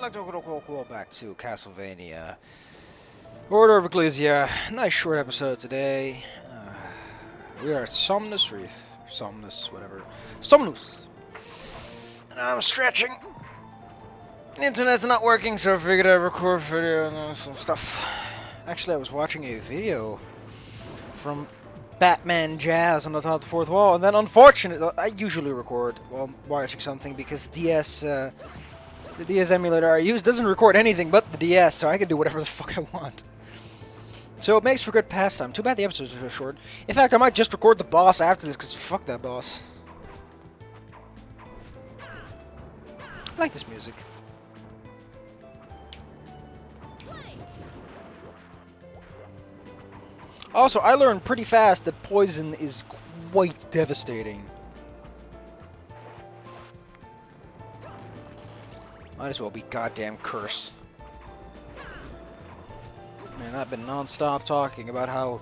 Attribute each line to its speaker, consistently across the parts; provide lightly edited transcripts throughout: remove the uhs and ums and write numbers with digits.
Speaker 1: like to go back to Castlevania. Order of Ecclesia. Nice short episode today. We are at Somnus Reef. Somnus, whatever. Somnus! And I'm stretching. The internet's not working, so I figured I'd record video and some stuff. Actually, I was watching a video from Batman Jazz on the top of the fourth wall, and then unfortunately, I usually record while watching something because the DS emulator I use doesn't record anything but the DS, so I can do whatever the fuck I want. So it makes for good pastime. Too bad the episodes are so short. In fact, I might just record the boss after this, because fuck that boss. I like this music. Also, I learned pretty fast that poison is quite devastating. Might as well be goddamn curse. Man, I've been non-stop talking about how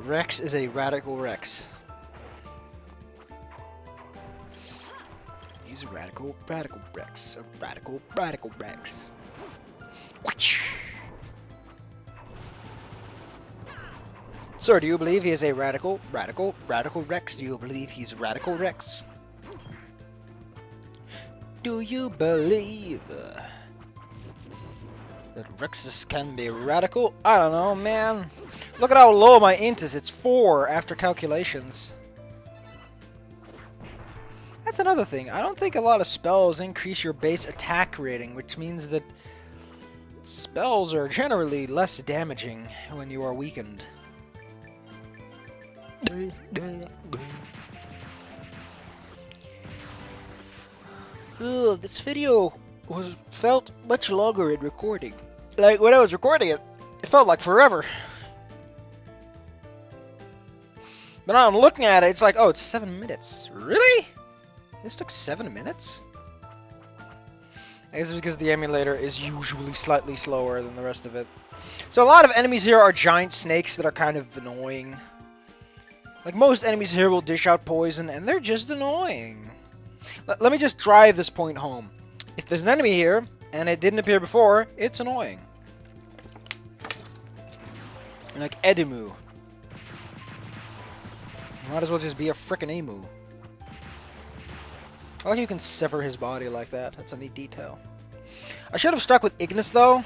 Speaker 1: Rex is a radical Rex. He's a radical Rex. A radical Rex. Whoosh! Sir, do you believe he is a radical Rex? Do you believe he's radical Rex? Do you believe that Rexes can be radical? I don't know, man. Look at how low my int is. It's 4 after calculations. That's another thing. I don't think a lot of spells increase your base attack rating, which means that spells are generally less damaging when you are weakened. Ugh, this video felt much longer in recording. Like, when I was recording it, it felt like forever. But now I'm looking at it, it's like, oh, it's 7 minutes. Really? This took 7 minutes? I guess it's because the emulator is usually slightly slower than the rest of it. So a lot of enemies here are giant snakes that are kind of annoying. Like, most enemies here will dish out poison, and they're just annoying. Let me just drive this point home. If there's an enemy here, and it didn't appear before, it's annoying. Like Edimu. Might as well just be a frickin' emu. I like you can sever his body like that. That's a neat detail. I should have stuck with Ignis, though.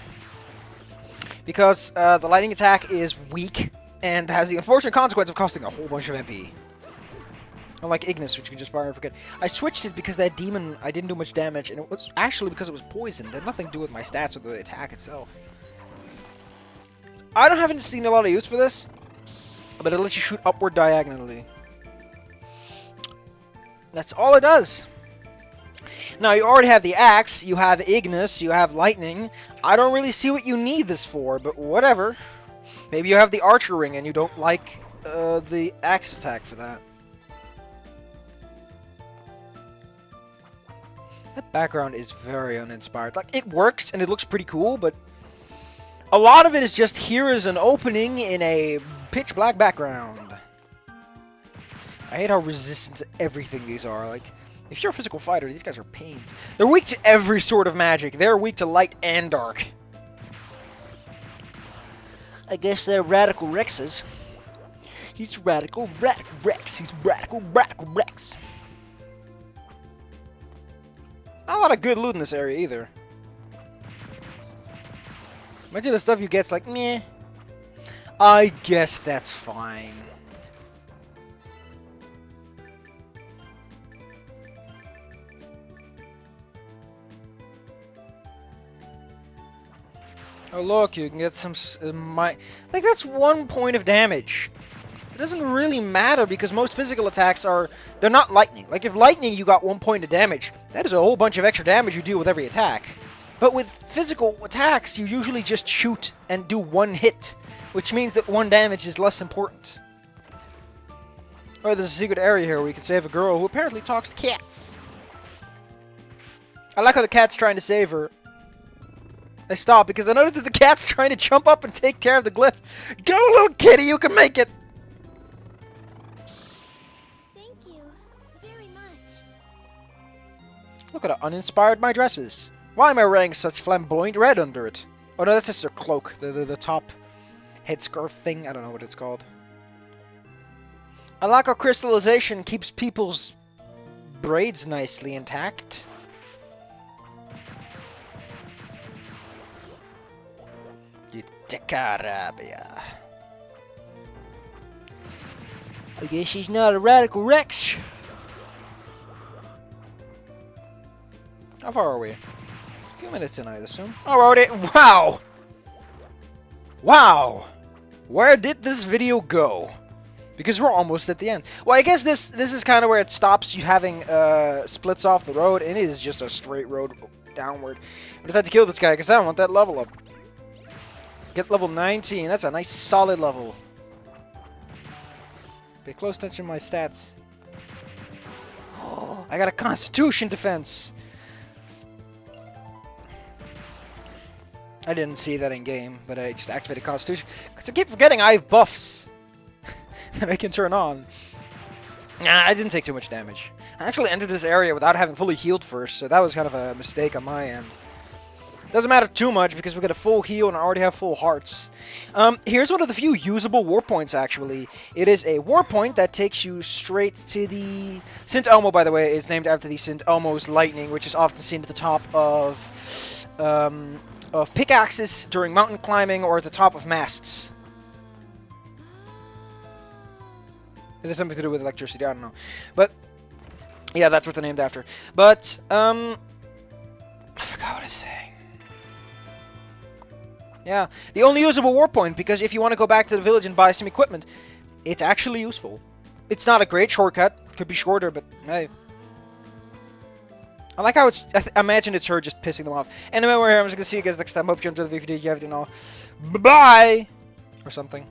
Speaker 1: Because the lightning attack is weak. And has the unfortunate consequence of costing a whole bunch of MP. Unlike Ignis, which you can just fire and forget. I switched it because that demon, I didn't do much damage, and it was actually because it was poisoned. It had nothing to do with my stats or the attack itself. I haven't seen a lot of use for this, but it lets you shoot upward diagonally. That's all it does. Now, you already have the axe, you have Ignis, you have lightning. I don't really see what you need this for, but whatever. Maybe you have the archer ring and you don't like the axe attack for that. That background is very uninspired. Like, it works and it looks pretty cool, but a lot of it is just here is an opening in a pitch black background. I hate how resistant to everything these are. Like, if you're a physical fighter, these guys are pains. They're weak to every sort of magic. They're weak to light and dark. I guess they're radical Rexes. He's radical Rex. He's radical Rex. Not a lot of good loot in this area either. Much of the stuff you get's like, meh. I guess that's fine. Oh look, you can get some like, that's 1 point of damage. It doesn't really matter because most physical attacks they're not lightning. Like, if lightning you got 1 point of damage, that is a whole bunch of extra damage you deal with every attack. But with physical attacks, you usually just shoot and do 1 hit, which means that 1 damage is less important. Oh, there's a secret area here where you can save a girl who apparently talks to cats. I like how the cat's trying to save her. I stop because I noticed that the cat's trying to jump up and take care of the glyph. Go, little kitty, you can make it!
Speaker 2: Thank you very much.
Speaker 1: Look at how uninspired my dress is. Why am I wearing such flamboyant red under it? Oh no, that's just a cloak. The top headscarf thing. I don't know what it's called. I like how crystallization keeps people's braids nicely intact. Caddicarus. I guess he's not a radical Rex. How far are we? A few minutes in, I'd assume. Alright, wow! Wow! Where did this video go? Because we're almost at the end. Well, I guess this is kind of where it stops you having splits off the road, and it is just a straight road downward. I decided to kill this guy because I want that level up. Get level 19. That's a nice solid level. Pay close attention to my stats. Oh, I got a Constitution defense. I didn't see that in game, but I just activated Constitution because I keep forgetting I have buffs that I can turn on. Nah, I didn't take too much damage. I actually entered this area without having fully healed first, so that was kind of a mistake on my end. Doesn't matter too much because we got a full heal and I already have full hearts. Here's one of the few usable war points, actually. It is a war point that takes you straight to the... St. Elmo, by the way, is named after the St. Elmo's lightning, which is often seen at the top of pickaxes during mountain climbing or at the top of masts. It has something to do with electricity, I don't know. But, yeah, that's what they're named after. But, I forgot what I was saying. Yeah, the only usable war point, because if you want to go back to the village and buy some equipment, it's actually useful. It's not a great shortcut. Could be shorter, but hey. I like how it's... I imagine it's her just pissing them off. Anyway, we're here. I'm just going to see you guys next time. Hope you enjoyed the video. You have to know. Bye-bye! Or something.